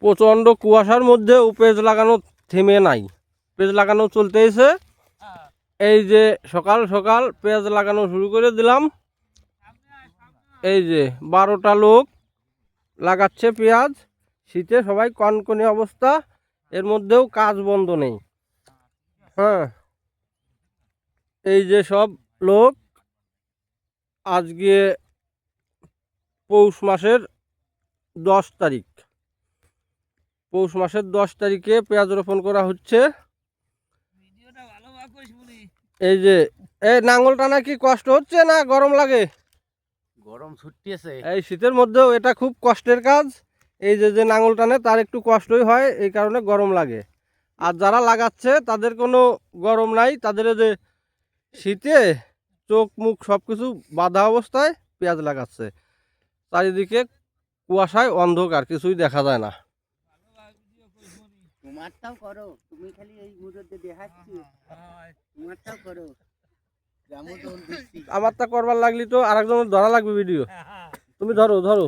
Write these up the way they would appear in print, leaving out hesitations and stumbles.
প্রচণ্ড কুয়াশার মধ্যে পেঁয়াজ লাগানো থেমে নাই, পেঁয়াজ লাগানো চলতেছে। এই যে সকাল সকাল পেঁয়াজ লাগানো শুরু করে দিলাম। এই যে 12টা লোক লাগাচ্ছে পেঁয়াজ। শীতে সবাই কনকনে অবস্থা, এর মধ্যেও কাজ বন্ধ নেই। হ্যাঁ, এই যে সব লোক আজকে পৌষ মাসের 10 তারিখ, পৌষ মাসের 10 তারিখে পেঁয়াজ রোপণ করা হচ্ছে। এই যে এই নাঙ্গল টানা কি কষ্ট হচ্ছে না গরম লাগে? গরম ছুটতেছে। এই শীতের মধ্যেও এটা খুব কষ্টের কাজ। এই যে যে নাঙ্গল টানে তার একটু কষ্টই হয়, এই কারণে গরম লাগে। আর যারা লাগাচ্ছে তাদের কোনো গরম নাই, তাদের যে শীতে চোখ মুখ সব কিছু বাঁধা অবস্থায় পেঁয়াজ লাগাচ্ছে। চারিদিকে কুয়াশায় অন্ধকার, কিছুই দেখা যায় না। তোমারটাও করো, তুমি খালি এই মুহূর্তে দেখাচ্ছি, তোমারটাও করো। আমারটা করবার লাগলি তো আরেকজনের ধরা লাগবে ভিডিও। তুমি ধরো ধরো।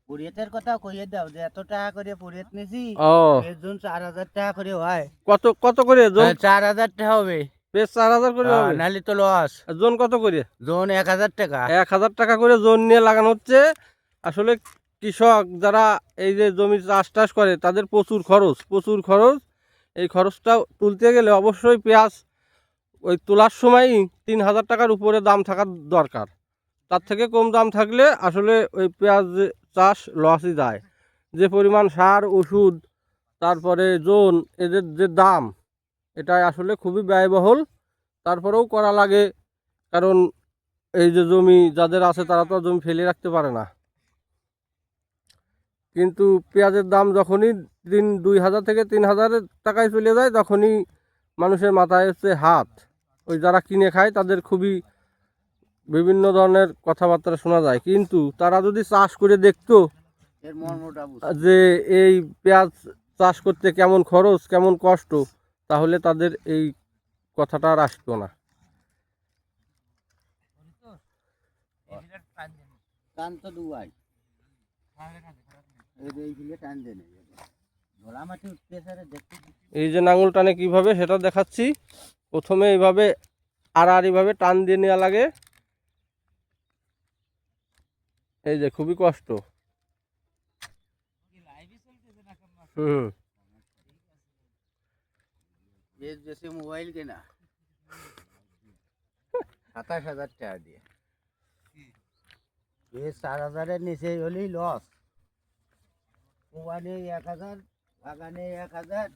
পুরিয়তের কথা কইয়ে দাও যে এত টাকা করে পুরিয়ত নিছি, এর জন্য 4000 টাকা করে হয়। কত কত করে জন? 4000 টাকা হবে। বেশ 4000 করে হবে, নাহলে তো লস। জন কত করে? জন 1000 টাকা। 1000 টাকা করে জন নিয়ে লাগানো হচ্ছে। আসলে কৃষক যারা এই যে জমি চাষ করে তাদের প্রচুর খরচ, প্রচুর খরচ। এই খরচটা তুলতে গেলে অবশ্যই পেঁয়াজ ওই তোলার সময় 3000 টাকার উপরে দাম থাকার দরকার। তার থেকে কম দাম থাকলে আসলে ওই পেঁয়াজ চাষ লসই যায়। যে পরিমাণ সার ওষুধ তারপরে জোন এদের যে দাম, এটা আসলে খুবই ব্যয়বহুল। তারপরেও করা লাগে, কারণ এই যে জমি যাদের আছে তারা তো জমি ফেলে রাখতে পারে না। কিন্তু পেঁয়াজের দাম যখনই 2000 থেকে 3000 টাকায় চলে যায়, তখনই মানুষের মাথায় হচ্ছে হাত। ওই যারা কিনে খায় তাদের খুবই বিভিন্ন ধরনের কথাবার্তা শোনা যায়। কিন্তু তারা যদি চাষ করে দেখতো যে এই পেঁয়াজ চাষ করতে কেমন খরচ, কেমন কষ্ট, তাহলে তাদের এই কথাটা আর আসতো না। এই যে নাঙল টানে কিভাবে সেটা দেখাচ্ছি। প্রথমে এইভাবে আড়াআড়িভাবে টান দিয়ে নেওয়া লাগে। এই যে খুবই কষ্ট। হুম, মোবাইল কেনা 27000 টাকা দিয়ে, 4000-এর নিচে হলেই লস। ওয়ানে 1000, বাগানে 1000।